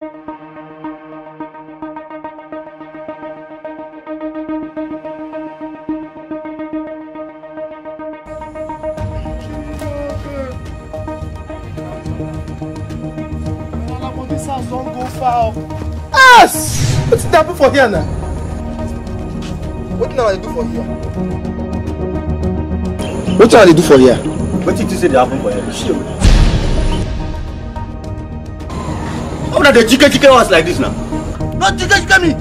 Don't go far. Yes! What's it happen for here now? What now I do for here? What now I do for here? What did you say they happen for here? Shit. How would the chicken was like this now? Not chicken me!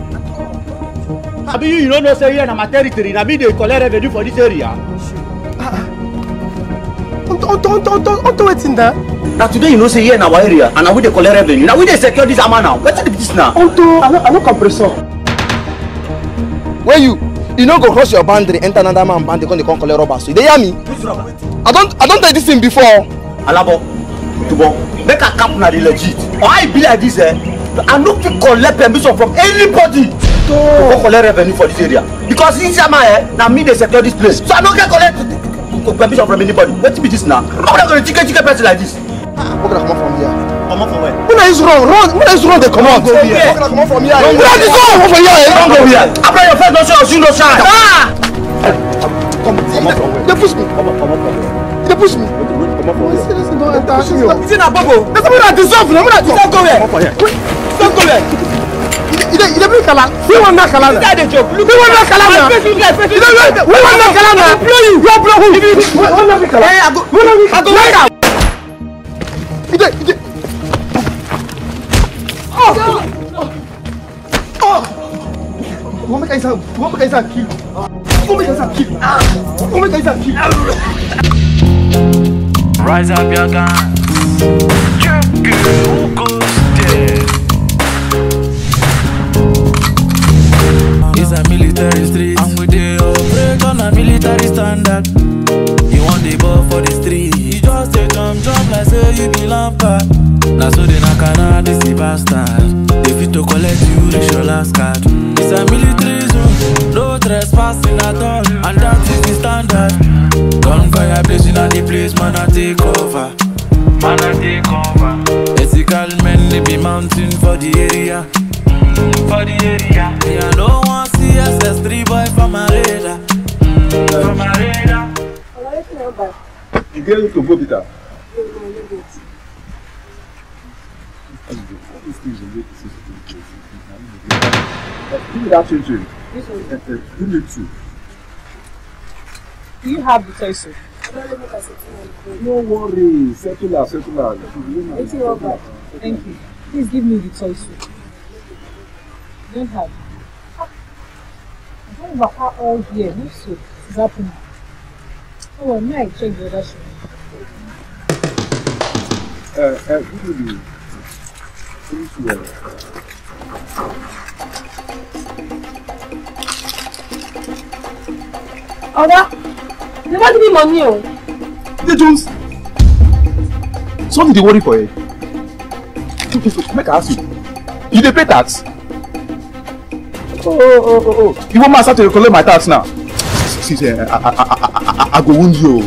Abi you don't know say here na my territory, na me dey collect revenue for this area. Don't wait in there. Now today you know say here in our area and now we dey collect revenue. Now we dey secure this amount now. What's this now? I no compressor. Where you no go cross your boundary, enter another man boundary, they come collect rubber. So you dey hear me? Which rubber? I don't tell this thing before. Alabo, Tubo, make a cap na the legit. Or I be like this I no fit collect permission from anybody to go collect revenue for this area. Because this man now me dey secure this place. So I no get collect permission from anybody. What be this now? How would I go to chicken person like this? We're gonna come out from here. Come out from where? When is wrong? When is wrong? They come out. We're gonna come out from here. Don't go here. Don't go here. Apply your face, don't show us, you no shine. Come out from where? They push me. Come out from where? They push me. Come out from where? Listen, don't enter. It's in a bubble. That's what I deserve. Don't go here. Don't go here. Il est plus calme. We want that calme. We want that calme. We want that calme. You blow who? We want that calme. I go right out. Rise up your gun. Who goes there? It's a military street, and we dey operate on a military standard. You want the ball for the street, you just take jump like say you be lamper. Now so they knock on this bastard. They fit to collect you, reach your last card. It's a military zone, no trespassing at all, and that is the standard. Gunfire blazing on the place, man I take over. Man I take over. Ethical men they be mounting for the area. For the area. Me I don't want CSS3 boy from my radar. From my radar. You get to go Peter. Give me that change. Give me two. Do you have the choice? No worry, settle down. Thank you. Please give me the choice. You don't have. I don't know how all here. Look so. It's happening. Oh, well, may I check the other shoe? Give me Oga, they want to give me money. Hey, Jones. Something they worry for you. Make I ask you. You dey pay tax? Oh. You want me to collect my tax now? See, I go wound you.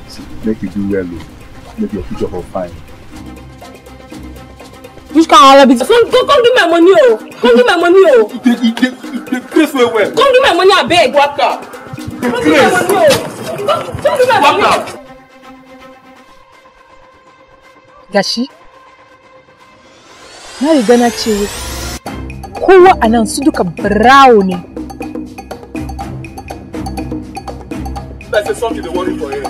See, make you do well. Make your future all fine. Which kind of business? Come give my money, Come give my money, The grace well. Come give my money, I beg. What the? Come give my money, Come give my money. Gashi, na riga na ce kowa anan su duka brown ne. That's something they worry for you.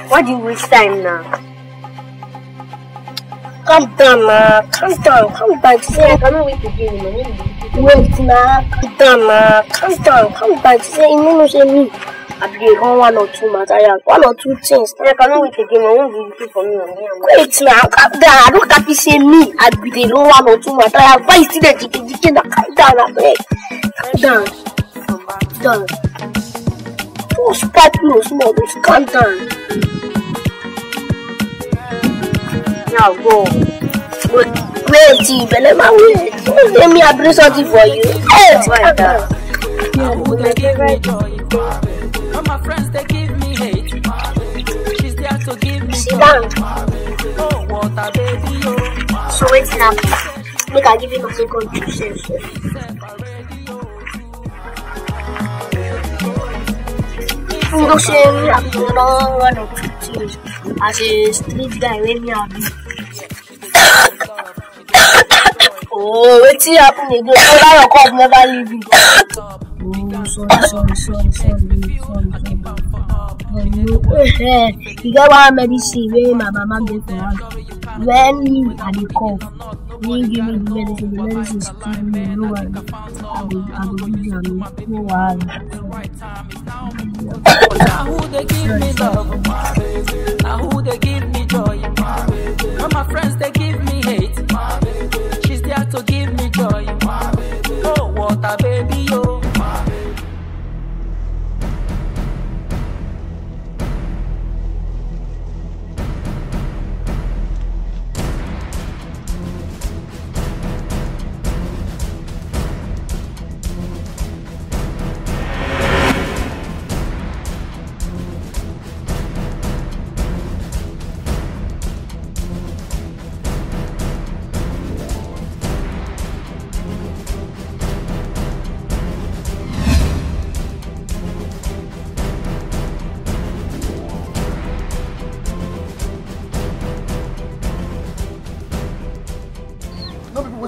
Why do you waste time now? calm down now. Calm down. Say I cannot wait to give you money. Wait now. Calm down. Say you know say me. I be one or two materials, 1 or 2 things. I cannot wait to give you. I won't give you for me. Wait now. Calm down. I don't have to say me. I be the 1 or 2 materials. Why you still there? Calm down. Calm down. Don't spark no small. Just calm down. Now go. Wait, let me wait. Let me bring something for you. Hey, calm down. All my friends they give me hate. She's there to give me. Sit down. Oh, what a baby, oh. So wait now. Make I give you my second to say so. You don't say me I'm not 1 or 2 things. As a street guy, when me have oh, what's happening again? Oh, your cup never leave you. Oh, sorry. You get one medicine where my mama get for us. When me I dey cough, me give me the medicine still me no worry. I go give you no worry. Now who they give me love, now who they give me joy. All my friends they give me hate. She's there to give me joy. Oh, what a baby, oh.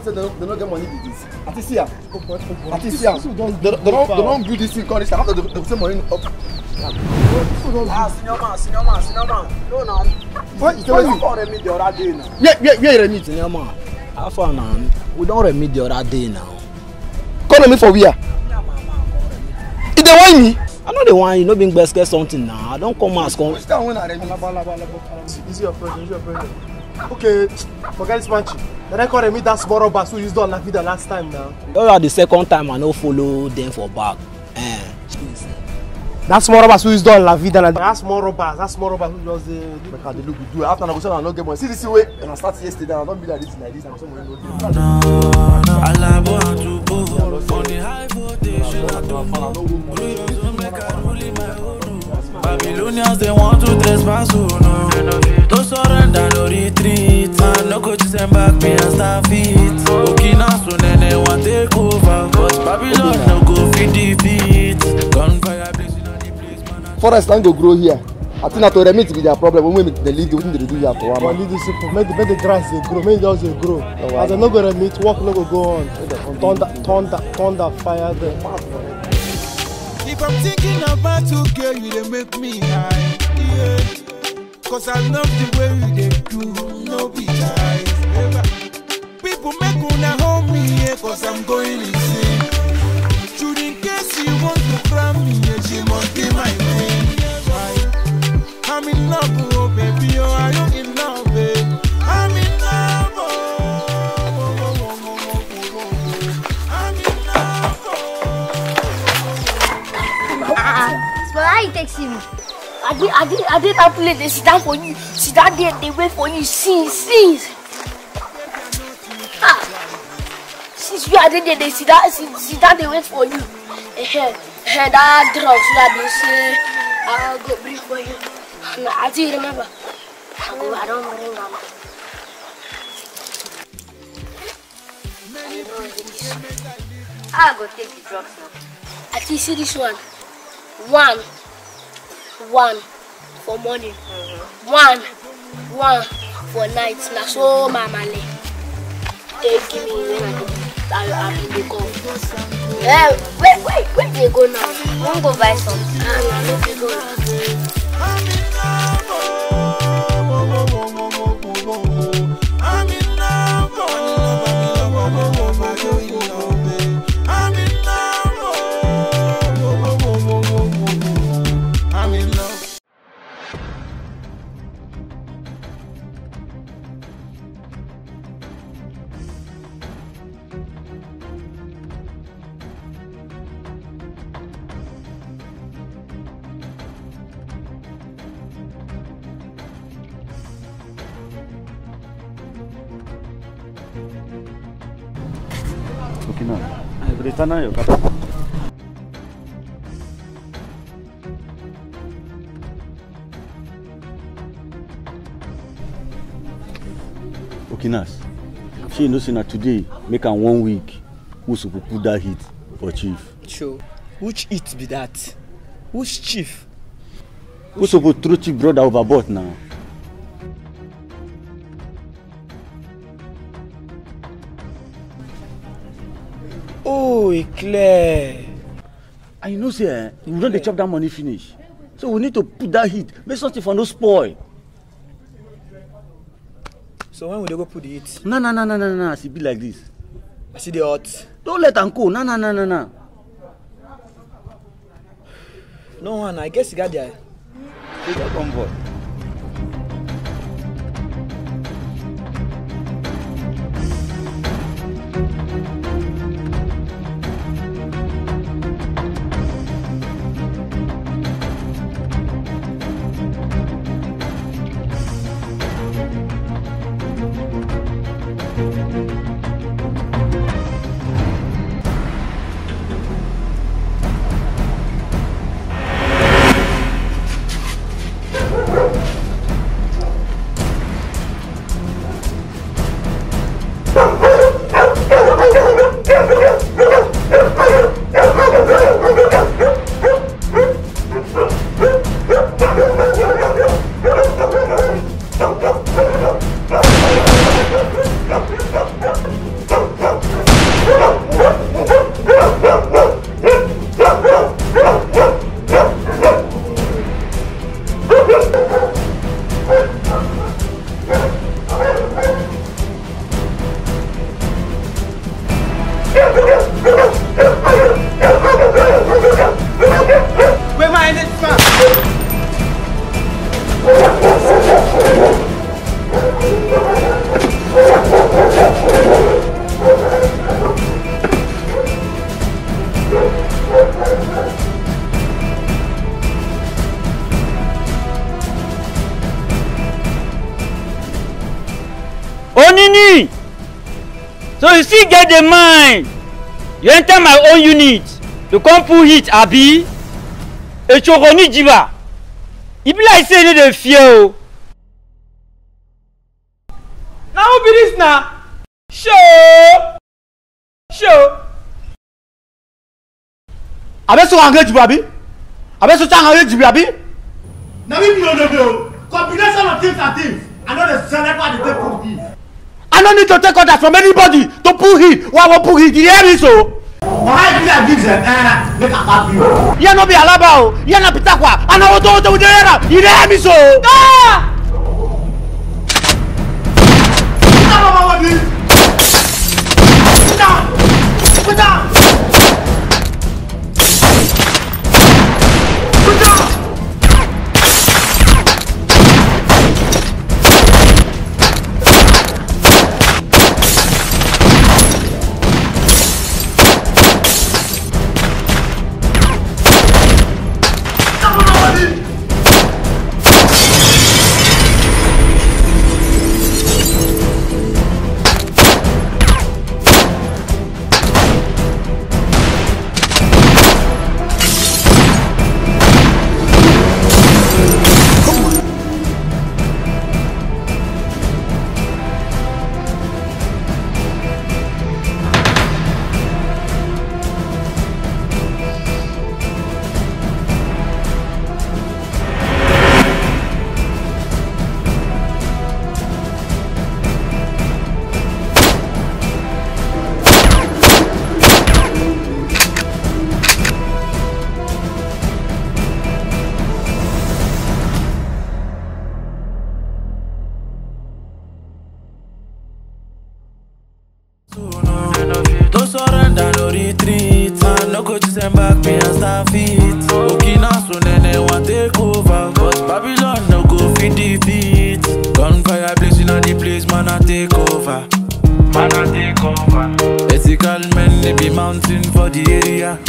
They don't get money with this. Atisia. They don't build this thing. They have the same money up. Senior man. No, now. What? You don't remit the other day now. Yeah, remit. Senior man. How far now? We don't remit the other day now. Call me for where? If they want me. I know they want you. No being best get something now. I don't come ask. Easy your friend. Okay, forget this manchi. The record me that small robbers who used on La Vida last time now. You are the second time I no follow them for back. That small robbers who used on La Vida. That small robbers who just they look good. After negotiation, I don't get money. See this way, and I start yesterday. I don't be like this. And some money no. Babylonians they want to trespass, oh no. To surrender, no retreat. Man, no go to send back me and stand feet. Okina so nene want take over, but Babylon no go fit defeat. Gunfire blazing on the place, man. Forest land go grow here. I think that to remit be their problem. When they leave, they do here for 1 month. Leave this simple. Make the grass they grow. Make just they grow. As they no go remit, work no go on. Thunder, fire them. If I'm thinking about you, girl, you they make me high. Yeah. Cause I love the way you they do, no be shy. People make una hold me, yeah, cause I'm going insane. Should in case you want to cram me, yeah, she must be my name. I'm in love, oh baby, oh, are you in love, babe? I'm in love, oh. I'm in love, oh. So how you texting me? I did that play. They sit down for you. Sit down there. They wait for you. Since you are there, they sit down. They wait for you. That drugs you have been saying, I'll go bring for you. I do remember. I don't bring them. I'll go take the drugs now. I think see this one. One for morning, one for night. Now so mama le take me when I dey go. Wait they go now. Won't go buy some. No they go. I'm in love. Okay, now. Return your car. Okinas, she knows that today make am 1 week. Who supposed put that hit for chief? Sure. Which it be that? Which chief? Who supposed throw chief brother overboard now? Oh, Claire. And you know, say, we don't chop that money finish. So we need to put that hit. Make something for no spoil. So when will they go put the hit? No. It be like this. I see the hot. Don't let them go. No. No one, I guess you got there. Take a convoy. Onini! So you still get the mind. You enter my own unit. You come pull hit, Abi. Echoroni Jiva. It be like say you dey fear. Now who be this now? Show. Abeso angre Jiva Abi? Abeso chang angre Jiva Abi? Now we no. Combination of things and things. I know the select what they put here. I don't need to take orders from anybody to pull hit. Why won't pull hit? You hear me so? Why do that give them? Make a happy. You no be alaba o. You no pitakwa. I know what to do there. You hear me so? Ah! Put down. No surrender, no retreat. No go disembark me and stand feet. Okina so nene want take over, but Babylon no go fit defeat. Gunfire blazing on the place, man I take over. Ethical men they be mounting for the area.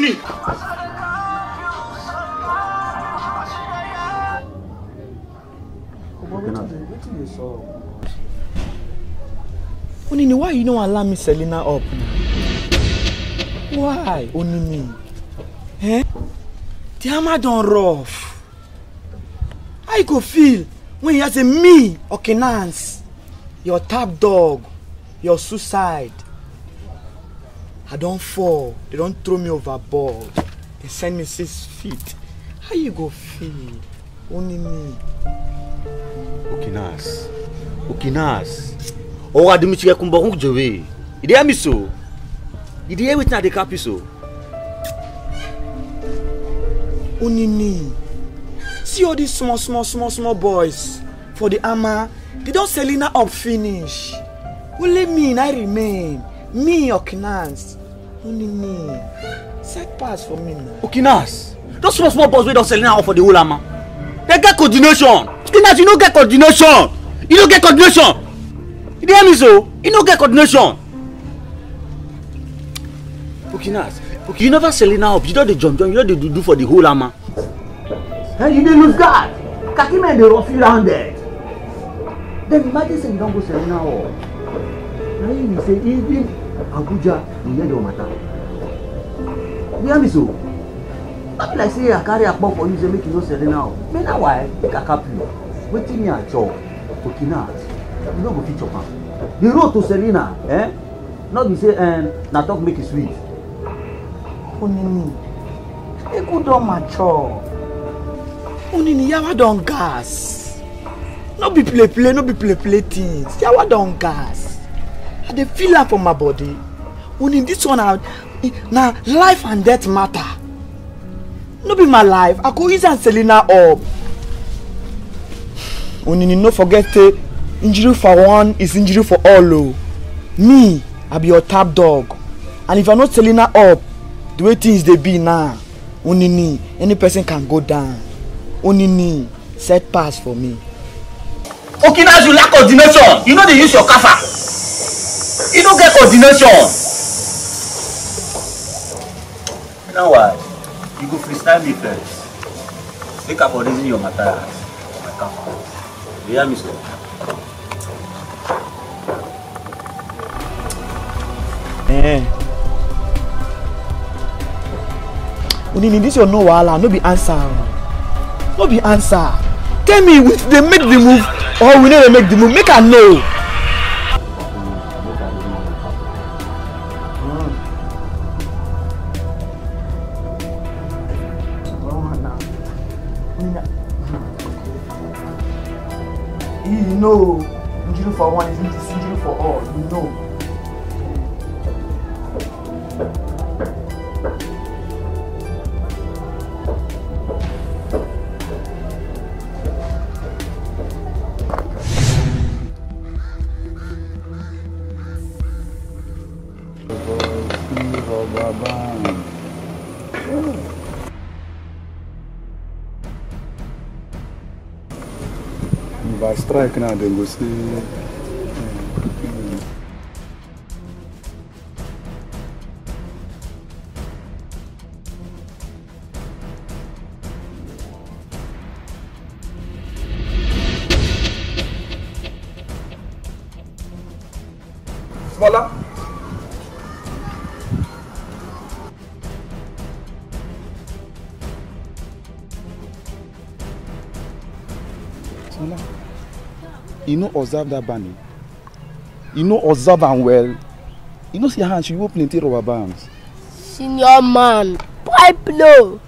Onini. Onini, why you don't allow me Selena up? Why, Onini? Eh? The hammer done rough. How you go feel when you say me, Okinans, your tap dog, your suicide? I don't fall. They don't throw me overboard. They send me 6 feet. How you go feel? Only me. Okinas. Okinas. Oh, I didn't see kumba jowe. You hear me so? You hear everything at the cap so? Only me. See all these small boys for the armor. They don't Selena up finish. Only me, I remain. Me, Okinans. Only me. Set pass for me now. Okinas. Those small boys we don't Selena up for the whole armor. They get coordination. Okinas, you don't get coordination. You don't get coordination. You hear me so? You don't get coordination. Okinas. Okay, you never Selena up. You don't jump. You don't do for the whole armor. And you didn't lose guard. Kaki men they rough you rounded. Then imagine say you don't go Selena up. Now you say even Abuja, you hear the matter. You hear me so? Not like say I carry a bomb for you say make you no Selena up. Me now why? Make a cap you. Waiting me at job. Okinas. You don't go fit chop am. The road to Selena, not be say na talk make it sweet. Onini, you go don mature. Onini, yawa don gas. No be play, no be play things. Yawa don gas. I dey feel am for my body. Onini, this one na life and death matter. No be my life. I go use and Selena up. Onini, no forget say injury for one is injury for all. Oh. Me, I be your tap dog. And if I not Selena up, the way things they be now, Onini, any person can go down. Onini, set pass for me. Okay, now you lack coordination. You know they use your kafa. You don't get coordination. Now what? You go freestyle me first. Take up for reason your matter. My kafa. You hear me, sir? Onini, this your no wahala, no be answer. No be answer. Tell me if they make the move or we know they make the move. Make I know. You know, injury for one is injury for all. You know. If I strike now, then go see. Smaller. You know observe that bunny. You know observe am well. You know see her hand, she hold plenty rubber bands. Senior man, pipe low.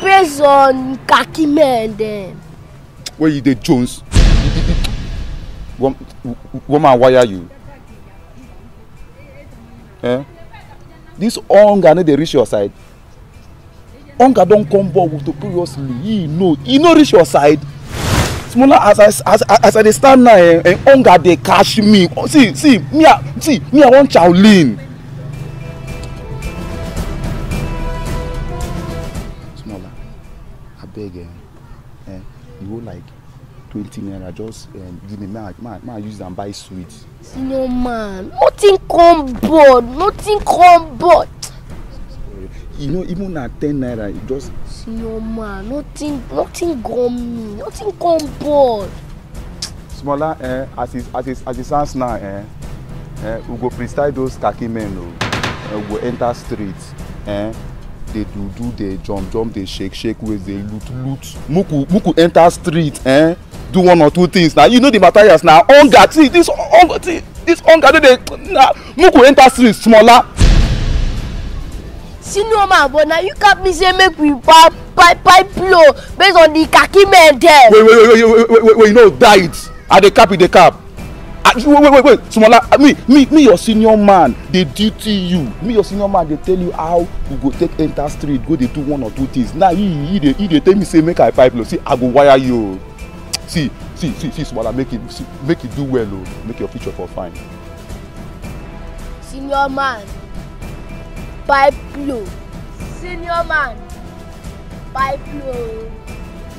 Based on khaki men then. Where you dey Jones? Woman wire you. This hunger no dey reach your side. Hunger don come back with previously. You know reach your side. Smaller as I dey stand now, hunger dey catch me. See me I want Shaolin. Smaller, I beg you go like 20 naira, just give me, man, use them buy sweets. Senior man, nothing come board. Sorry, you know, even at 10 naira, it just... Senior man, nothing gone me, nothing gone board. Smaller, as it sounds now, we go freestyle those khaki men, we go enter streets, they do they jump, they shake ways, they loot. Muku enter street, do one or two things. Now you know the materials now. Hunger, see this hunger, Muku enter street smaller. Senior man, but now you can't be say make we pipe blow based on the khaki men there. Wait, you know die it. At the cap, wait, smaller. Me, your senior man, they duty you. Me, your senior man, they tell you how you go take enter street, go they do one or two things. Now he they tell me say make I pipe blow. See, I go wire you. See, smaller, make it do well, make your future for fine. Senior man, pipe blow. Senior man, pipe blow.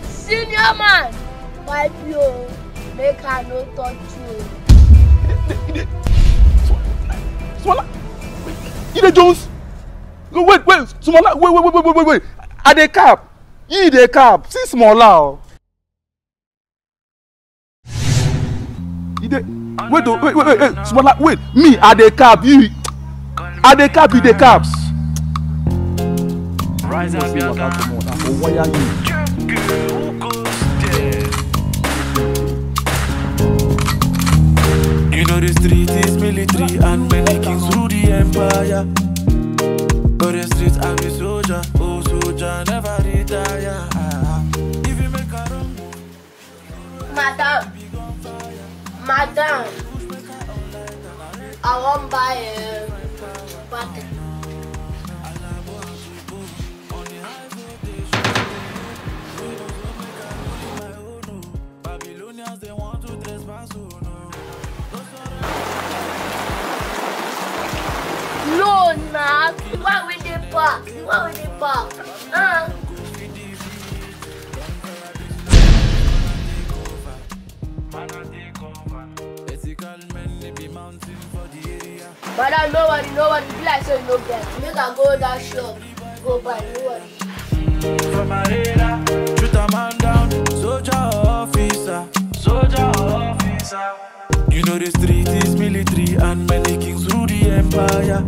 Senior man, pipe blow. Make her no touch you. Smaller, wait, Jones. Wait, smaller, wait. At the cap, the cap. See smaller. Wait, smaller, wait. Me at the cap, you at the cap, the caps. Rise up, your guy. Why are you? You know the street is military and many kings rule the empire. But the streets I'm a soldier, oh soldier, never retire. If you make a wrong move, Madam, I won't buy a packet. Babylonians, they want to trespass, oh no. No, nah. Why with the park? Madam, nobody, be like so you no get. Make her go that shop, go buy, nobody. From a radar, shoot a man down, soldier officer. You know the street is military and many kings rule the empire.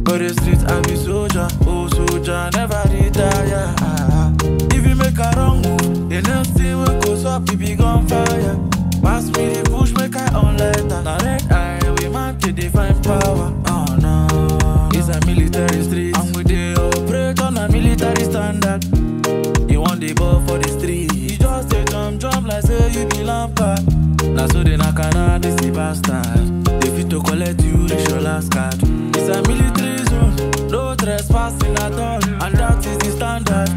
But the streets I'm a soldier, oh soldier, never retire. If you make a wrong move, the next thing will goes up, you be on fire. Pass me the push, make I on letter. Now red eye, we man to define power. Oh no, it's a military street, and we they operate on a military standard. You want the ball for the street, you just take jump like say you be Lampard. Now so they knock on this bastard. They fit to collect you, reach your last card. It's a military zone, no trespassing at all, and that is the standard.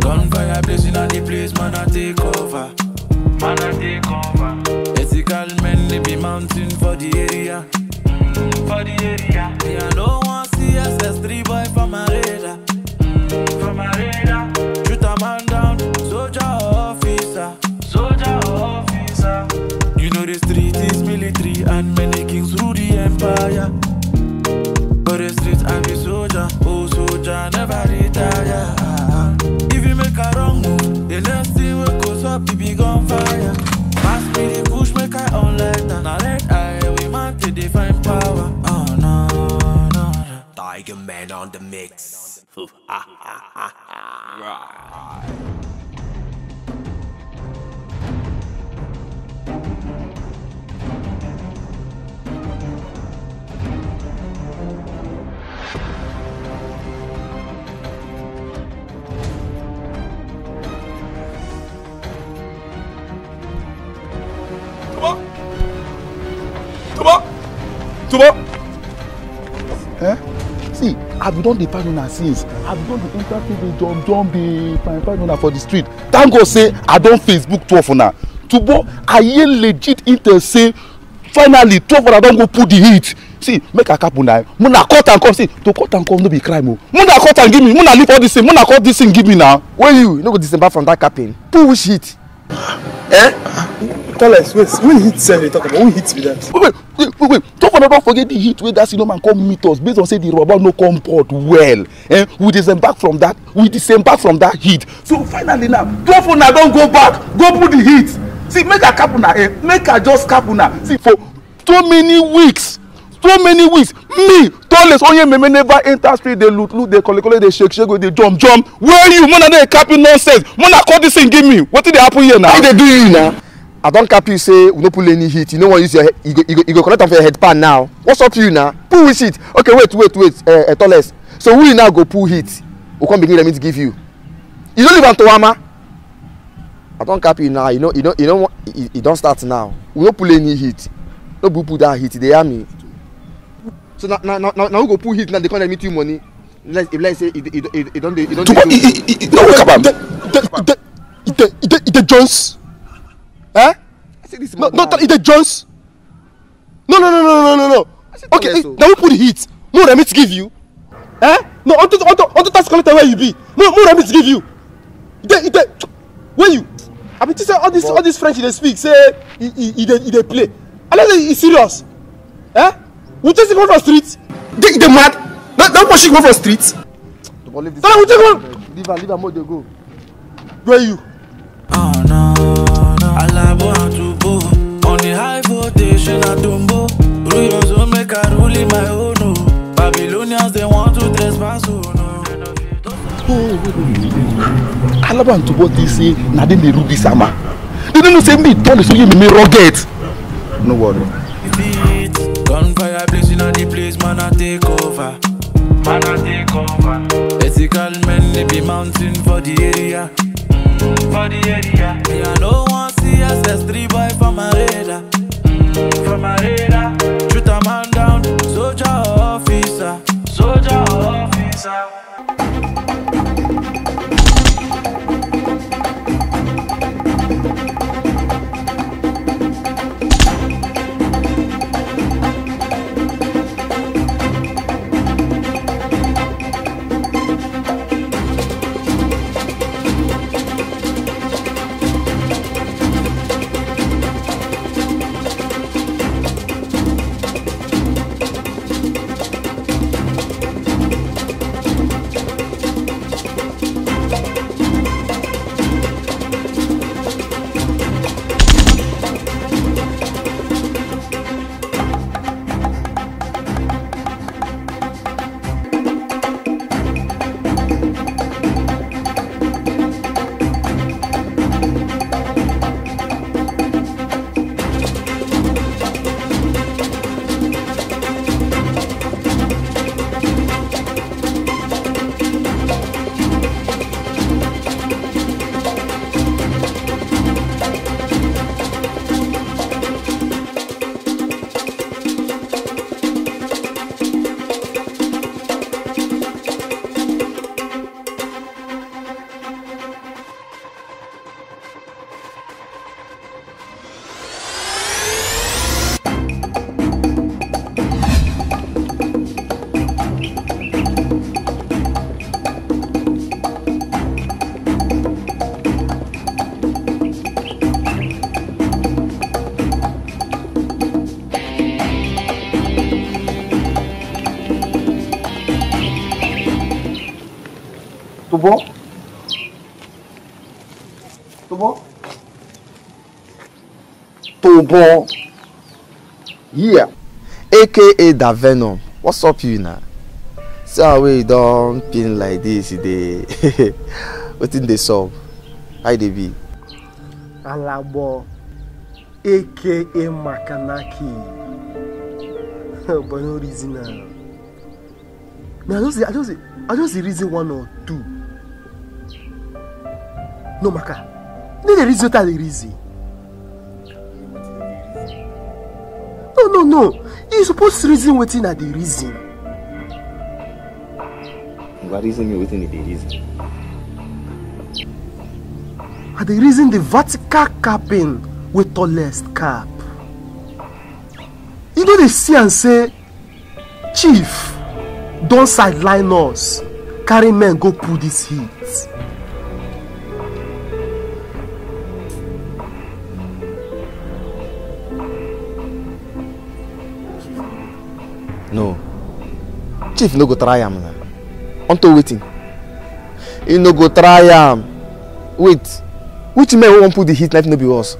Gunfire blazing on the place, man I take over. Ethical men, they be mounting for the area. Yeah, no one see SS3 boy from a radar. Shoot a man down, soldier officer. You know the street is military and many kings rule the empire. But the street I'm a soldier, oh soldier, never retire. If you make a wrong move, the next thing will goes up, you be on fire. Pass me the push, make I on letter. Now red eye, we man to define power. Oh no. Tiger Man on the mix. Tubo! See, I've done the final since. I've done the interview, jump, the final for the street. Thank God say I don't Facebook 12 now. Tubo, I hear legit intel say finally 12 I don't go put the heat. See, make a couple now. Muna cut and come. See, to cut and come no be crime. Muna cut and give me. Muna leave all this thing. Muna cut this thing give me now. Where you no go disembark from that capping? Push it. Tallest, wait, when heat sell you talk about, who hits me that? Wait. Don't forget the heat where that senior man come meet us based on say the rubber no come board well. We disembark from that heat. So finally now, don't go back, go put the heat. See, make a cap una, make a just cap una. See, for so many weeks, me, Tallest, only me never enter street, they loot, they collect, they shake, they jump. Where you? Man, they capping nonsense. Man, I call this thing, give me. What did they happen here now? How they do you now? I don't cap you say we no pull any heat. You know what? Use your you go collect off your head pan now. What's up to you now? Pull with heat. Okay, wait. Tallest. So we now go pull heat. We come begin them to give you. You don't live on Toama. I don't cap you now. You don't start now. We no pull any heat. No pull that heat. They hear me. So now we go pull heat. Now they can't meet you money. Let's say it don't. No cap am. It Jones. Eh? No, it's a Jones. No. Okay, now we put the heat. More than me to give you. Eh? No, on to tax collector where you be. More than me to give you. Where you? I mean, say all this French they speak. Say he they play. Unless he's serious. Eh? We just go for street. They mad. Don't push go for street. Leave more they go. Where you? Oh no. Alabo and Tubo on the high voltage I tumbo. Rules will make a rule in my own. No. Babylonians they want to trespass. Oh no. Alabo and Tubo they say na dem dey rule this summer. They don't know say me Tallest so you me rugged. No worry. Gunfire blazing on the place, man I take over. Ethical men they be mounting for the area. Me I no want see SS3 boy from my radar. Shoot a man down, soldier officer. Tobo. Yeah. AKA Da Venom. What's up you now? See how we don't pin like this they what in they solve? How they be? Alabo. AKA Makanaki. But no reason now. I just the reason one or two. No Maka. The reason that the reason. No. You supposed to reason waiting at the reason. What reason you waiting at the reason? At the reason the vertical capping with Tallest cap. You know they see and say, Chief, don't sideline us. Carry men go pull this heat. No. Chief no go try am now. Unto waiting. He no go try am. Wait. Which man won't put the heat like no be us?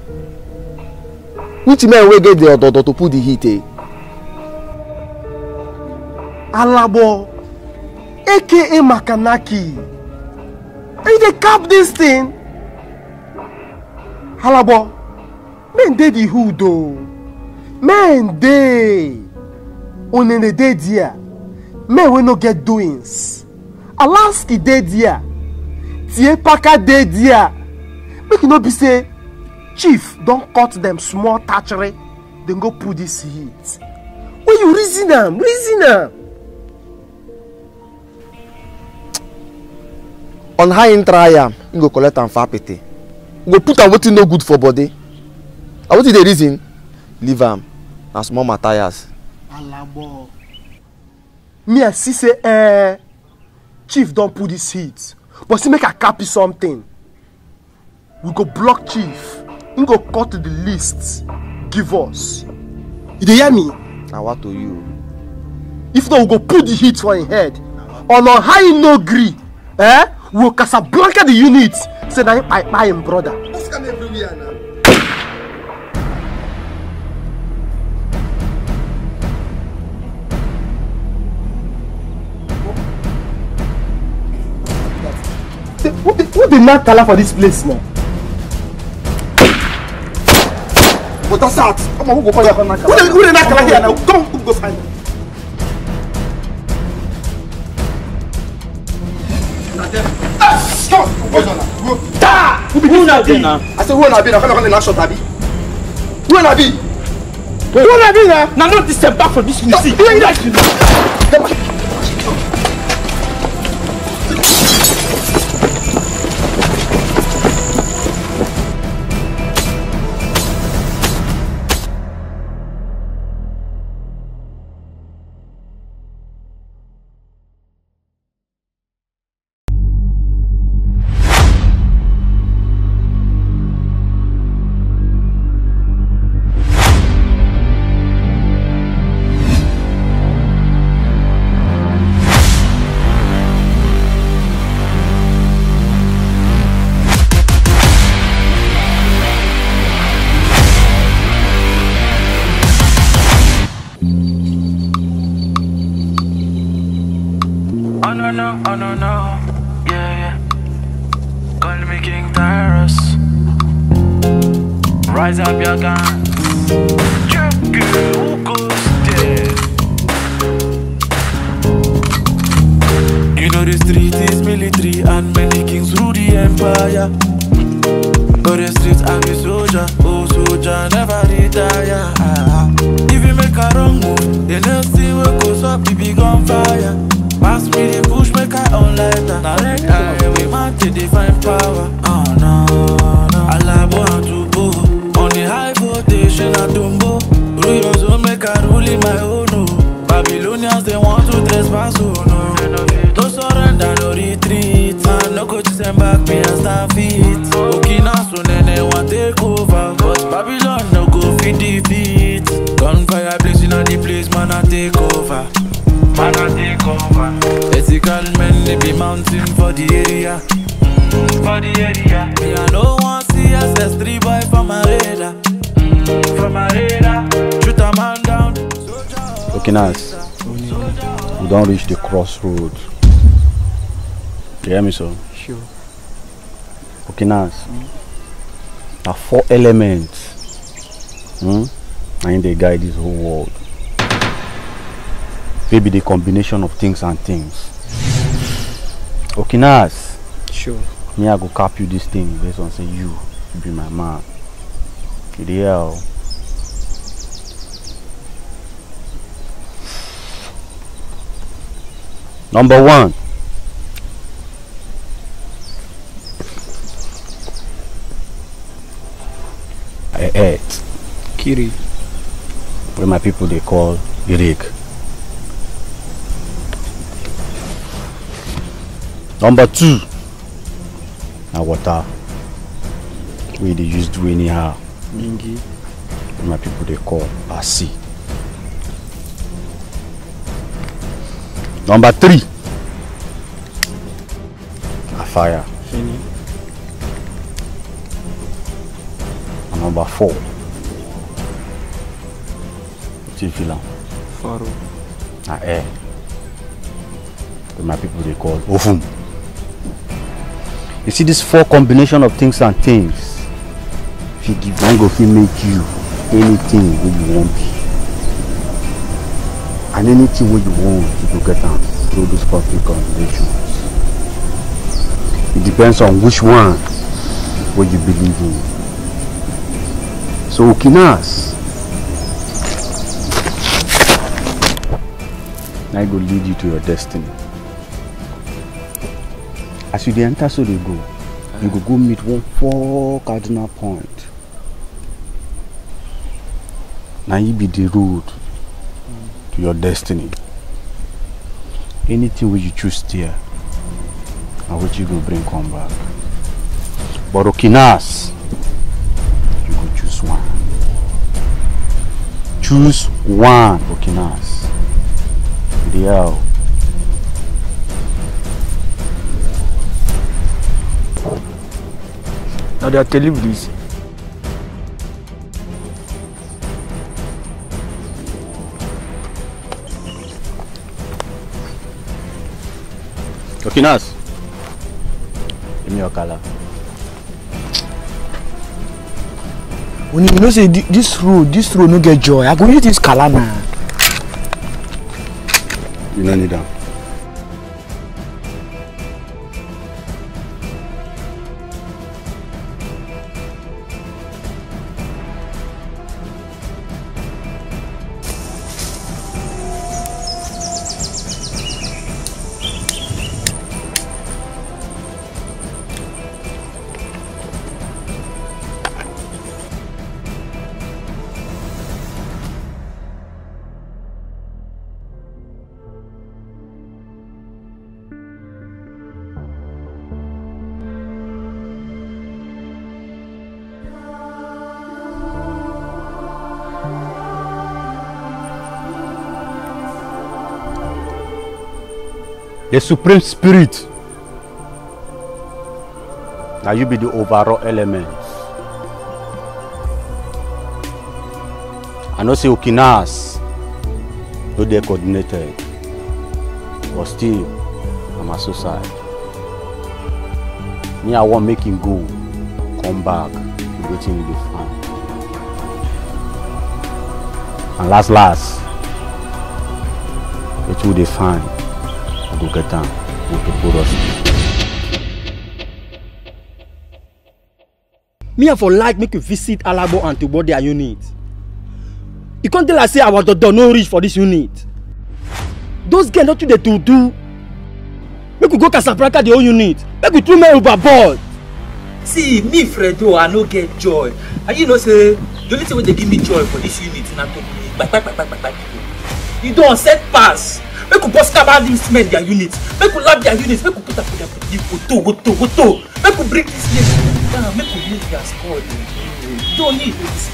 Which man will get the order to put the heat, eh? Alabo, aka Makanaki. And they cap this thing. Alabo, men dey the hood though. Men dey. Only the day there. Men will not get doings. Alaski dey there. Tie Paka dey there. Make you no be say chief don't cut them small thatchery, then go put this heat. When you reason am, On high in try am, you go collect am for pity. Go put am wetin no good for body. And what is the reason? Leave am. Na small matters. Alabo. Me I see say chief don't put this heat. But see make I copy something. We go block chief. We go cut the list. Give us. You dey hear me? Now what to you? If not, we go put the heat for him head. On a high no gree. We will Casablanca the unit. Say that I buy him brother. Let's come everywhere now. What the not color for this place now? But that's out. Come on, we'll go find your knock. Who the not color here now? Come on, we'll go find him. Come on, who's on that? Who na be now? I said, who na be now? Come on, shot Abi. Who na be? Who na be now? Now not this back from this. See. Oh no, yeah. Call me King Tyrus. Rise up your gun. Who goes there? You know the street is military and many kings rule the empire. Go the streets, I'm a soldier. Oh soldier, never retire. If you make a wrong move, the next thing will goes up, it be on fire. Pass me the push, make I own lighter. Now red eye, we man to define power. Oh no. Alabo and Tubo. On the high voltage, I tumbo. Rule your zone, make I rule in my own. No. Babylonians, they want to trespass, oh no. No surrender, no retreat. Man, no go to send back me and stand feet. Okina, so nene want take over. But Babylon, no go fit defeat. Gunfire blazing on the place, man, I take over. Man, I take over. Ethical men, they be mounting for the area. For the area. Me, I no one see SS3 boy from my radar. From my radar. Shoot a man down. Okay, nice. We don't reach the crossroad. You hear me, so? Sure. Okay, nice. There are 4 elements. And they guide this whole world. Maybe the combination of things and things. Okay, nice. Sure. Me, I go cap you this thing based on say you be my man. You the hell. Number 1. I ate. Kiri. What my people they call Irik. Number 2. Now water. We they use do anyhow. Mingi. What my people they call Asi. Number 3. A fire. And number 4. Villain. A air. My people they call Ofum. You see this 4 combination of things and things. If you give one go, if make you anything you want. And anything what you want, you go get them through those 4 combinations. It depends on which one what you believe in. So Okinas, now it will lead you to your destiny. As you enter, so they go. You go meet 4 cardinal points. Now you be the road to your destiny. Anything which you choose there, and which you go bring come back. But Okinas, you go choose one. Choose one, Okinas. The hell. Now they are telling you this. Okinas, give me your color. When you know say this road no get joy, I go use this color now. You don't need them. The Supreme Spirit. Now you be the overall element. I know say Okinas, no they coordinated, but still I'm associated. Me I want make him go, come back, waiting in the farm. And last, it will define. Go get down with the chorus. Me for like make you visit Alabo and to board their unit. You can't tell us say our daughter no reach for this unit. Those girls not to do. Make we go Casablanca the whole unit. Make we throw me overboard. See, me Fredo, I no get joy. And you know say the only thing wey dey give me joy for this unit na to be you don't set pass. Make we bust about this men their units. Make we love their units. Make we put up for their go. Make we break this unit down. Make we use their squad. You don't need this.